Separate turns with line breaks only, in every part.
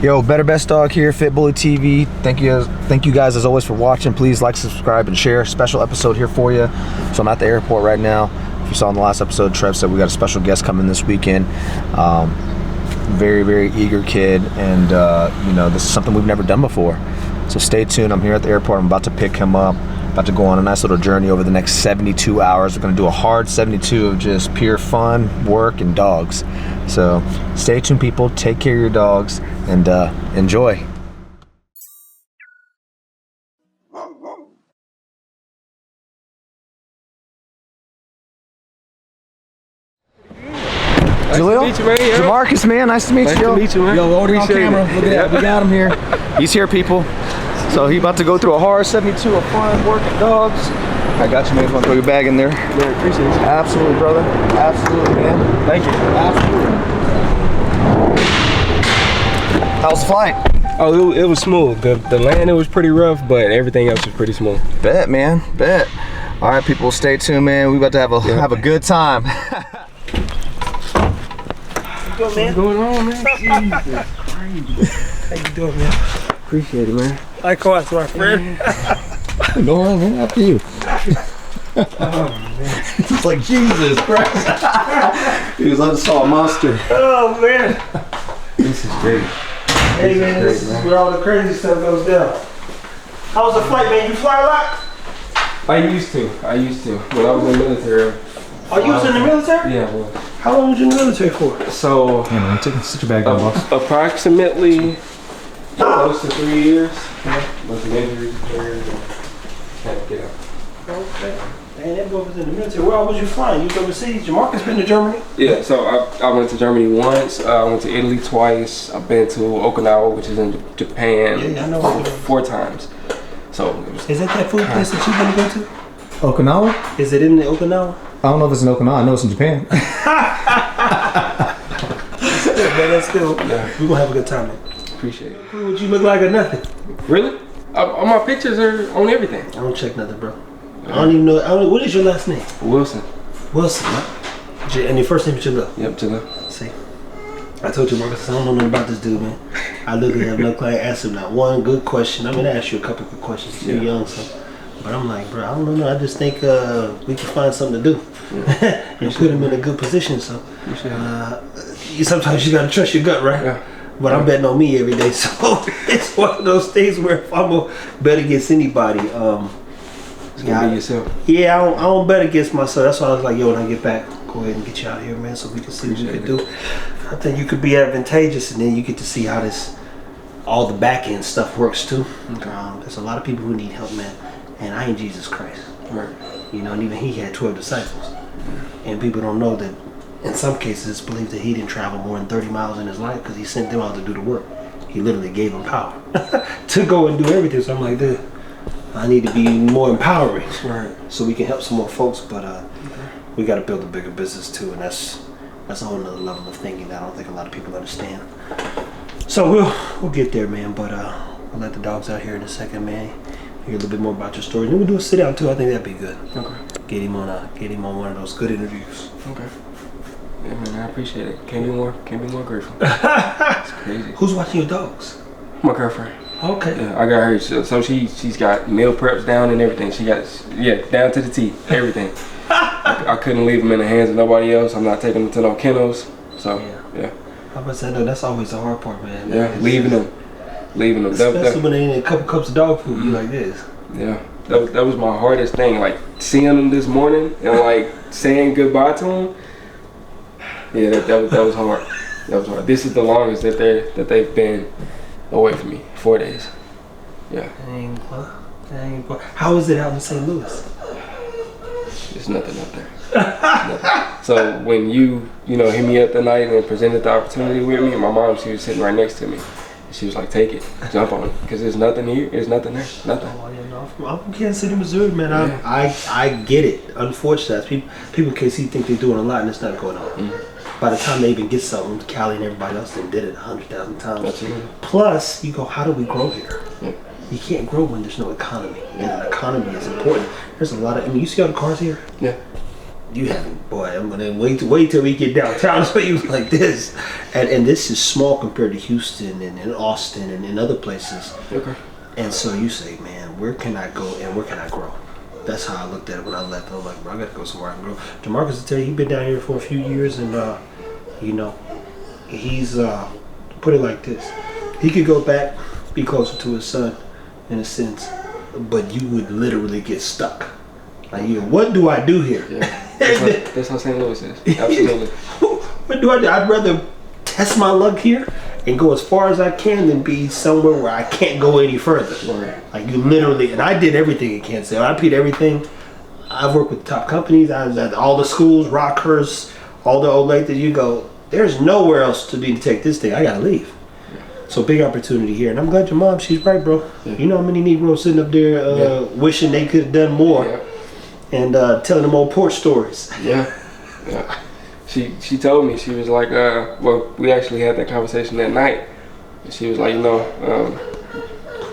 Yo, Better Best Dog here, Fit Bully TV. Thank you guys as always for watching. Please like, subscribe, and share. Special episode here for you. So I'm at the airport right now. If you saw in the last episode, Trev said we got a special guest coming this weekend. Very, very eager kid, and you know, this is something we've never done before. So stay tuned. I'm here at the airport. I'm about to pick him up. About to go on a nice little journey over the next 72 hours. We're gonna do a hard 72 of just pure fun, work, and dogs. So stay tuned, people. Take care of your dogs and enjoy. Jaleel?
Nice to meet you, man.
Jamarcus, man. Nice to meet you.
Nice to meet you, man.
Yo, order on camera. Look at that. We got him here. He's here, people. So he's about to go through a hard 72 of fun, working dogs. I got you, man. You want to throw your bag in there?
Yeah, appreciate it.
Absolutely, brother. Absolutely, man.
Thank you.
Absolutely. How's the flight?
Oh, it was smooth. The landing was pretty rough, but everything else was pretty smooth.
Bet, man. Bet. All right, people, stay tuned, man. We about to have a good time.
What's going on, man? Jesus Christ. How you doing, man? Appreciate it, man.
Likewise, my friend.
Go on, man. After you.
Oh, man.
It's like Jesus Christ. He was like, I saw a monster.
Oh, man.
This is great.
Hey, man, this is where all the crazy stuff goes down. How was the flight, man? You fly a lot?
I used to. When I was in the military.
Are you was in the military?
Yeah, I was.
How long was you in the military for?
So,
Yeah, man. Sit your bag down, boss.
approximately close to 3 years. With some injuries there. Had to get out.
Okay. Man, that boy was in the military. Where was you flying? You was overseas? Jamarcus been to Germany?
Yeah, so I went to Germany once. I went to Italy twice. I've been to Okinawa, which is in Japan,
Yeah, I know.
4 times. So it was,
Is that food place that you gonna go to?
Okinawa?
Is it in the Okinawa?
I don't know if it's in Okinawa. I know it's in Japan.
Man, that's cool.
Yeah.
We're gonna have a good time, man.
appreciate it.
Would you look like or nothing?
Really? All my pictures are on everything.
I don't check nothing, bro. I don't even know. What is your last name?
Wilson.
Wilson. And your first name is Jaleel.
Yep, Jaleel.
See, I told you, Marcus, I don't know nothing about this dude, man. I literally have no clue. I asked him not one good question. I'm gonna ask you a couple good questions. You're young, so. But I'm like, bro, I don't know. I just think we can find something to do and put him in a good position. So, sometimes you gotta trust your gut, right? Yeah. But I'm betting on me every day, so it's one of those things where if I'm gonna bet against anybody,
It's gonna be yourself.
Yeah, I don't bet against myself. That's why I was like, yo, when I get back, go ahead and get you out here, man, so we can see what we can do. I think you could be advantageous, and then you get to see how all the back end stuff works too. Okay. There's a lot of people who need help, man, and I ain't Jesus Christ.
Right.
You know, and even he had 12 disciples, and people don't know that. In some cases, it's believed that he didn't travel more than 30 miles in his life because he sent them out to do the work. He literally gave them power to go and do everything. So I'm like, dude, I need to be more empowering,
Right.
so we can help some more folks. But we got to build a bigger business too, and that's a whole nother level of thinking that I don't think a lot of people understand. So we'll get there, man. But we'll let the dogs out here in a second, man. Hear a little bit more about your story. Then we'll do a sit down too. I think that'd be good.
Okay.
Get him on one of those good interviews.
Okay. Yeah, man, I appreciate it. Can't be more grateful. It's crazy.
Who's watching your dogs?
My girlfriend.
Okay.
Yeah, I got her. So she's got meal preps down and everything. She got down to the T, everything. I couldn't leave them in the hands of nobody else. I'm not taking them to no kennels. So yeah.
I was saying, no, that's always the hard part, man.
Yeah, leaving them.
Especially when they need a couple cups of dog food, you like this.
Yeah, that was my hardest thing. Like seeing them this morning and like saying goodbye to them. Yeah, that was hard. That was hard. This is the longest that they've been away from me. 4 days. Yeah.
Dang. How is it out in St. Louis?
There's nothing up there. Nothing. So when you hit me up the night and presented the opportunity with me, and my mom, she was sitting right next to me. She was like, take it, jump on it, because there's nothing here, there's nothing there, nothing.
Oh, yeah, no, I'm from Kansas City, Missouri, man. Yeah. I get it. Unfortunately, people in KC think they're doing a lot and it's not going on. Mm-hmm. By the time they even get something, Cali and everybody else then did it 100,000 times.
Absolutely.
Plus, you go, how do we grow here?
Yeah.
You can't grow when there's no economy. And an economy is important. There's a lot of, you see all the cars here?
Yeah.
You haven't, boy. I'm gonna wait till we get downtown so you like this, and this is small compared to Houston and Austin and other places.
Okay.
And so you say, man, where can I go and where can I grow? That's how I looked at it when I left. I was like, bro, I gotta go somewhere I can grow. DeMarcus will tell you, he's been down here for a few years, and you know, he's put it like this: he could go back, be closer to his son, in a sense, but you would literally get stuck. Like, you know, what do I do here?
Yeah. That's how St. Louis is. Absolutely.
What do I do? I'd rather test my luck here and go as far as I can than be somewhere where I can't go any further.
Right.
Like, you literally, and I did everything in Kansas City. I did everything. I've worked with top companies. I was at all the schools, Rockhurst, all the old lake that you go, there's nowhere else to be to take this thing. I gotta leave. So big opportunity here, and I'm glad your mom. She's right, bro. Yeah. You know how many Negroes sitting up there wishing they could have done more, and telling them old porch stories.
Yeah. She told me, she was like, well, we actually had that conversation that night. And she was like, you know,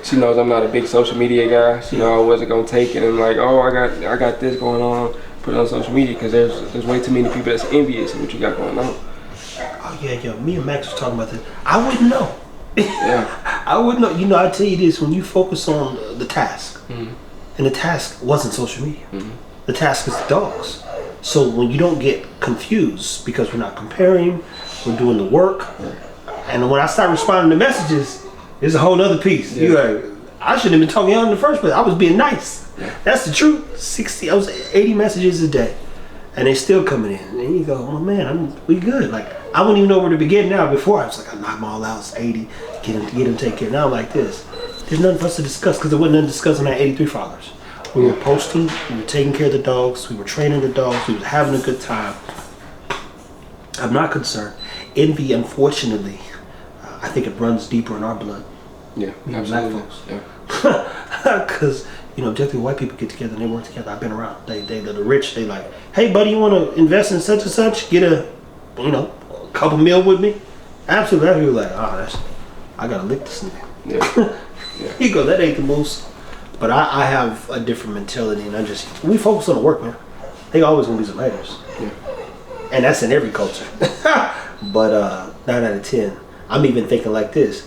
she knows I'm not a big social media guy. She know I wasn't gonna take it and like, oh, I got this going on, put it on social media because there's way too many people that's envious of what you got going on.
Oh yeah. Me and Max was talking about this. I wouldn't know.
Yeah.
I wouldn't know. You know, I tell you this: when you focus on the task, and the task wasn't social media, the task is the dogs. So when you don't get confused because we're not comparing, we're doing the work, and when I start responding to messages, there's a whole other piece. Yeah. You like, I shouldn't have been talking out in the first place. I was being nice. Yeah. That's the truth. I was 80 messages a day, and they still coming in. And you go, oh man, we good. Like, I wouldn't even know where to begin now. Before I was like, I knock them all out. It's 80. Get them take care. Now I'm like this. There's nothing for us to discuss because there wasn't nothing to discuss on that 83 followers. We were posting. We were taking care of the dogs. We were training the dogs. We were having a good time. I'm not concerned. Envy, unfortunately, I think it runs deeper in our blood.
Yeah,
black folks. Yeah. Because objectively, white people get together and they work together. I've been around. They're the rich. They like, hey, buddy, you want to invest in such and such? Get a couple mil with me? Absolutely. I feel like, I gotta lick this nigga. Yeah. He goes, that ain't the most. But I have a different mentality, and we focus on the work, man. They always gonna be some haters.
Yeah.
And that's in every culture. But 9 out of 10, I'm even thinking like this.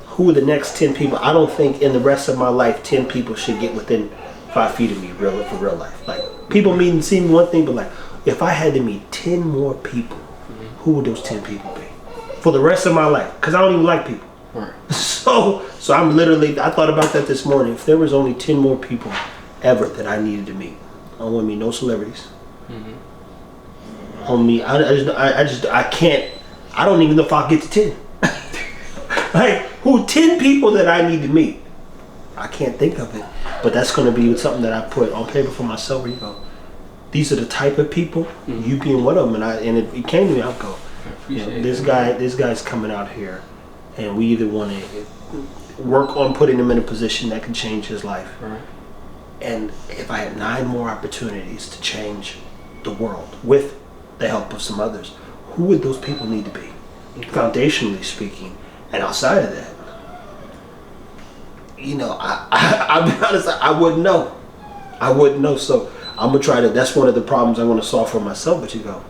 Who are the next 10 people? I don't think in the rest of my life 10 people should get within 5 feet of me for real life. Like, people seem one thing, but like, if I had to meet 10 more people, who would those 10 people be? For the rest of my life. Because I don't even like people.
Right.
So I'm literally, I thought about that this morning. If there was only 10 more people ever that I needed to meet, I don't want to meet no celebrities. On me, I can't, I don't even know if I'll get to 10. Like, 10 people that I need to meet? I can't think of it. But that's going to be something that I put on paper for myself where you go, these are the type of people, you being one of them. And it came to me, I'll go, this guy's coming out here, and we either want to work on putting him in a position that can change his life.
Right.
And if I had 9 more opportunities to change the world with the help of some others, who would those people need to be? Foundationally speaking, and outside of that, I'll be honest, I wouldn't know. So I'm gonna try to. That's one of the problems I want to solve for myself. But you go,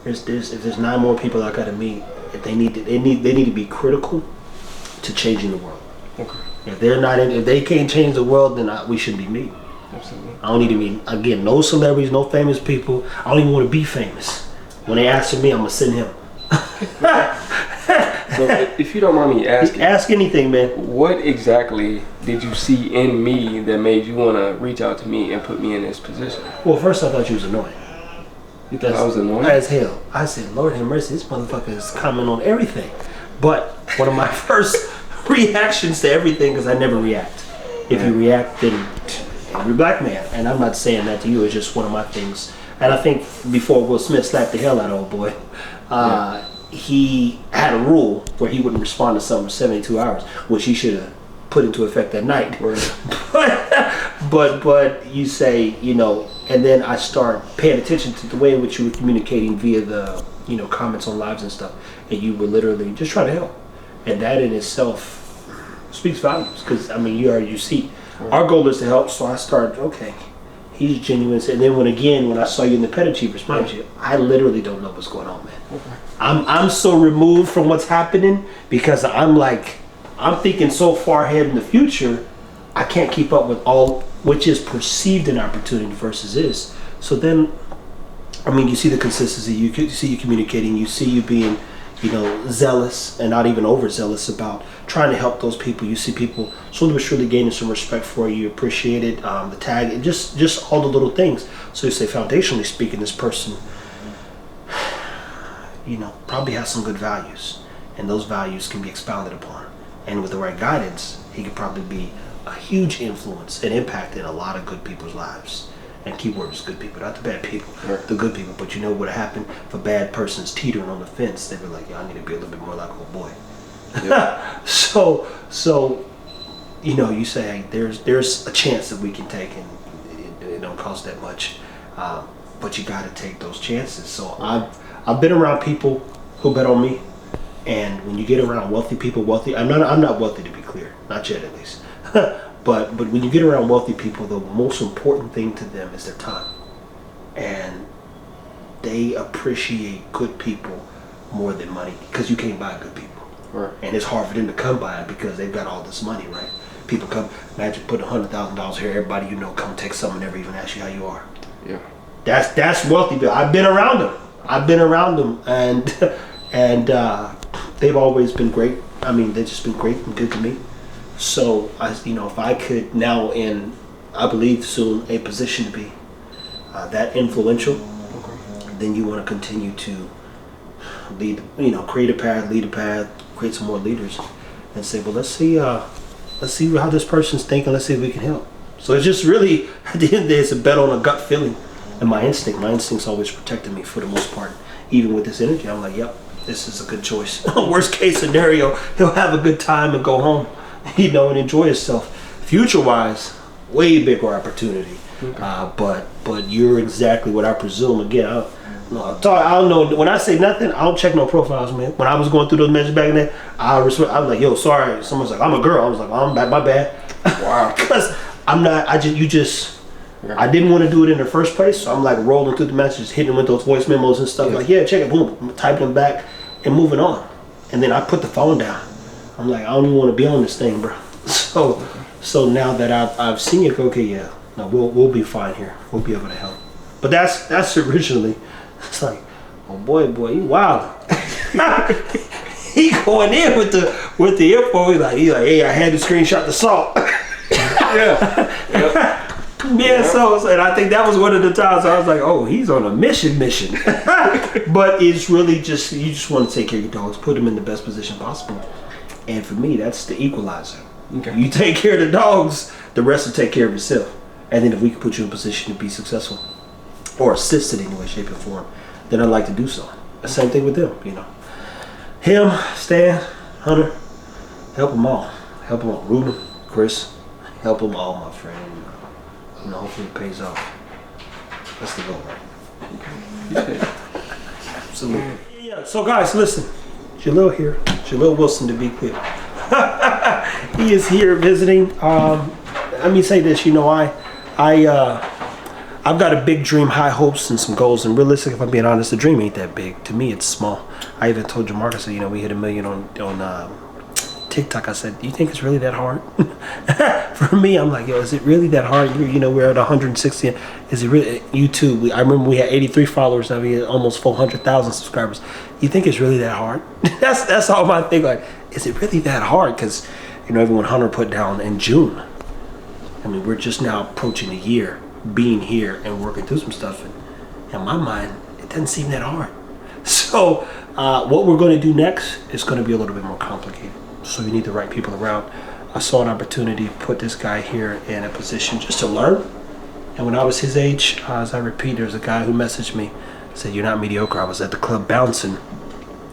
if there's 9 more people I gotta meet, if they need to be critical to changing the world.
Okay.
If they can't change the world, then we shouldn't be meeting.
Absolutely.
I don't need to be, again, no celebrities, no famous people. I don't even want to be famous. When they ask for me, I'm gonna send him.
So if you don't mind me asking,
ask anything, man.
What exactly did you see in me that made you want to reach out to me and put me in this position?
Well, first I thought you was annoying.
You thought I was annoying?
As hell. I said, Lord have mercy, this motherfucker is commenting on everything. But one of my first reactions to everything, because I never react. If you react, then you're a black man. And I'm not saying that to you, it's just one of my things. And I think before Will Smith slapped the hell out of old boy, he had a rule where he wouldn't respond to something for 72 hours, which he should have put into effect that night. But you say, and then I start paying attention to the way in which you were communicating via the, comments on lives and stuff, and you were literally just trying to help. And that in itself speaks volumes, because, you see, our goal is to help, so I start, okay, He's genuine. And then when I saw you in the Pet Achievers, mind you, I literally don't know what's going on, man. Okay. I'm so removed from what's happening because I'm thinking so far ahead in the future, I can't keep up with all which is perceived an opportunity versus is. So then, I mean, you see the consistency, you see you communicating, you see you being, zealous and not even overzealous about trying to help those people. You see people slowly but surely gaining some respect for you, appreciate it, the tag, and just all the little things. So you say, foundationally speaking, this person, probably has some good values, and those values can be expounded upon. And with the right guidance, he could probably be a huge influence and impact in a lot of good people's lives. And keyword is good people, not the bad people, the good people. But you know what happened if a bad person's teetering on the fence? They were like, "Yo, I need to be a little bit more like old boy." Yeah. so you say, "Hey, there's a chance that we can take, and it don't cost that much, but you got to take those chances." So I've been around people who bet on me, and when you get around wealthy people, I'm not wealthy, to be clear, not yet at least. But when you get around wealthy people, the most important thing to them is their time. And they appreciate good people more than money because you can't buy good people. Right. And it's hard for them to come by it because they've got all this money, right? People come, imagine putting $100,000 here, everybody come take some and never even ask you how you are. Yeah. That's wealthy people. I've been around them. And they've always been great. I mean, they've just been great and good to me. So, if I could now in, I believe soon, a position to be that influential, then you want to continue to lead, create a path, lead a path, create some more leaders, and say, well, let's see how this person's thinking. Let's see if we can help. So it's just really, at the end of the day, it's a bet on a gut feeling and my instinct. My instinct's always protected me for the most part. Even with this energy, I'm like, yep, this is a good choice. Worst case scenario, he'll have a good time and go home. And enjoy yourself. Future-wise, way bigger opportunity. Okay. But you're exactly what I presume. Again, I don't know. When I say nothing, I don't check no profiles, man. When I was going through those messages back in there, I was like, yo, sorry. Someone's like, I'm a girl. I was like, oh, my bad. Wow. Because I'm not. I didn't want to do it in the first place. So I'm like rolling through the messages, hitting them with those voice memos and stuff. Yeah. Like, yeah, check it. Boom, typing them back and moving on. And then I put the phone down. I'm like, I don't even want to be on this thing, bro. So now that I've seen it, okay, yeah, no, we'll be fine here. We'll be able to help. But that's originally. It's like, oh boy, you wild. He going in with the info. He's like, hey, I had to screenshot the salt. Yeah. Yeah, so and I think that was one of the times I was like, oh, he's on a mission. But it's really just, you just want to take care of your dogs, put them in the best position possible. And for me, that's the equalizer. Okay. You take care of the dogs, the rest will take care of itself. And then if we can put you in a position to be successful or assist in any way, shape, or form, then I'd like to do so. The same thing with them, Him, Stan, Hunter, help them all. Ruben, Chris, help them all, my friend. Hopefully it pays off. That's the goal, right? Okay. Absolutely. Yeah. So guys, listen. Jalil here. Jalil Wilson, to be clear. He is here visiting. Let me say this. I've got a big dream, high hopes, and some goals. And realistic, if I'm being honest, the dream ain't that big. To me, it's small. I even told Jamarcus, we hit 1 million on TikTok. I said, do you think it's really that hard? For me, I'm like, yo, is it really that hard? We're at 160. Is it really? YouTube, I remember we had 83 followers. Now we had almost 400,000 subscribers. You think it's really that hard? That's all my thing. Like, is it really that hard? Because, everyone Hunter put down in June. I mean, we're just now approaching a year being here and working through some stuff. And in my mind, it doesn't seem that hard. So what we're going to do next is going to be a little bit more complicated. So you need the right people around. I saw an opportunity to put this guy here in a position just to learn. And when I was his age, as I repeat, there's a guy who messaged me, said, you're not mediocre. I was at the club bouncing.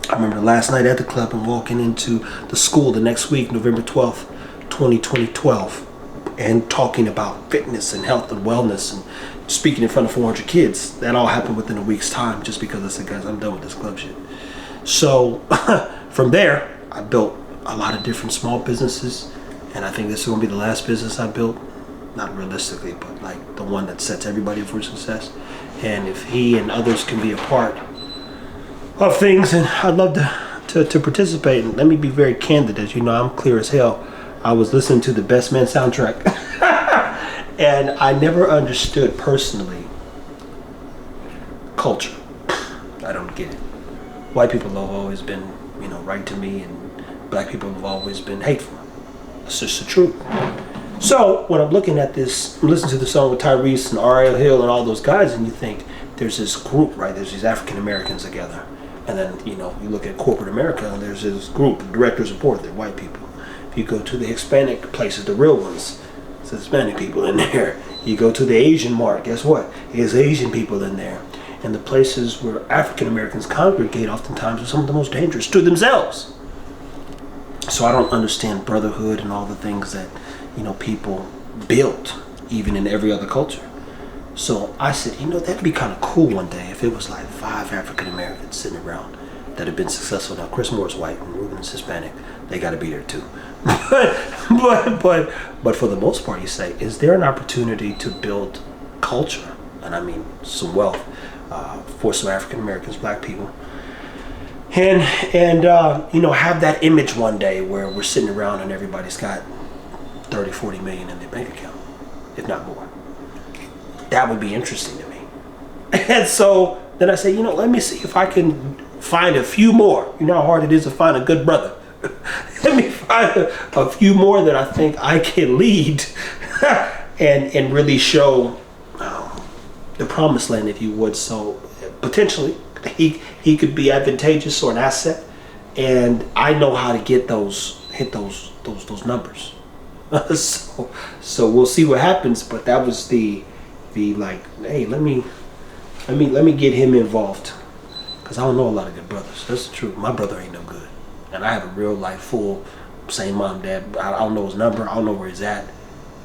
I remember last night at the club and walking into the school the next week, November 12th, 2012, and talking about fitness and health and wellness and speaking in front of 400 kids. That all happened within a week's time just because I said, guys, I'm done with this club shit. So from there, I built a lot of different small businesses, and I think this is going to be the last business I built. not realistically, but like the one that sets everybody up for success. And if he and others can be a part of things, and I'd love to participate. And let me be very candid, as you know, I'm clear as hell. I was listening to the Best Man soundtrack, and I never understood personally culture. I don't get it. White people have always been, right to me, and black people have always been hateful. It's just the truth. So when I'm looking at this, I'm listening to the song with Tyrese and R.L. Hill and all those guys, and you think there's this group, right? There's these African Americans together. And then, you look at corporate America, and there's this group of directors of board, they're white people. If you go to the Hispanic places, the real ones, it's Hispanic people in there. You go to the Asian mart, guess what? There's Asian people in there. And the places where African Americans congregate oftentimes are some of the most dangerous to themselves. So I don't understand brotherhood and all the things that, people built, even in every other culture. So I said, that'd be kind of cool one day if it was like 5 African Americans sitting around that have been successful. Now, Chris Moore's white and Ruben's Hispanic. They got to be there too. But for the most part, you say, is there an opportunity to build culture? And I mean some wealth for some African Americans, black people. And have that image one day where we're sitting around and everybody's got 30, 40 million in their bank account, if not more. That would be interesting to me. And so then I say, let me see if I can find a few more. You know how hard it is to find a good brother. Let me find a few more that I think I can lead and really show the promised land, if you would. So potentially he could be advantageous or an asset, and I know how to hit those numbers. So we'll see what happens. But that was the like, hey, let me get him involved, because I don't know a lot of good brothers. That's the truth. My brother ain't no good, and I have a real life full same mom, dad. I don't know his number. I don't know where he's at.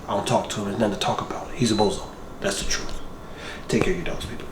I don't talk to him. There's nothing to talk about. He's a bozo. That's the truth. Take care of your dogs, people.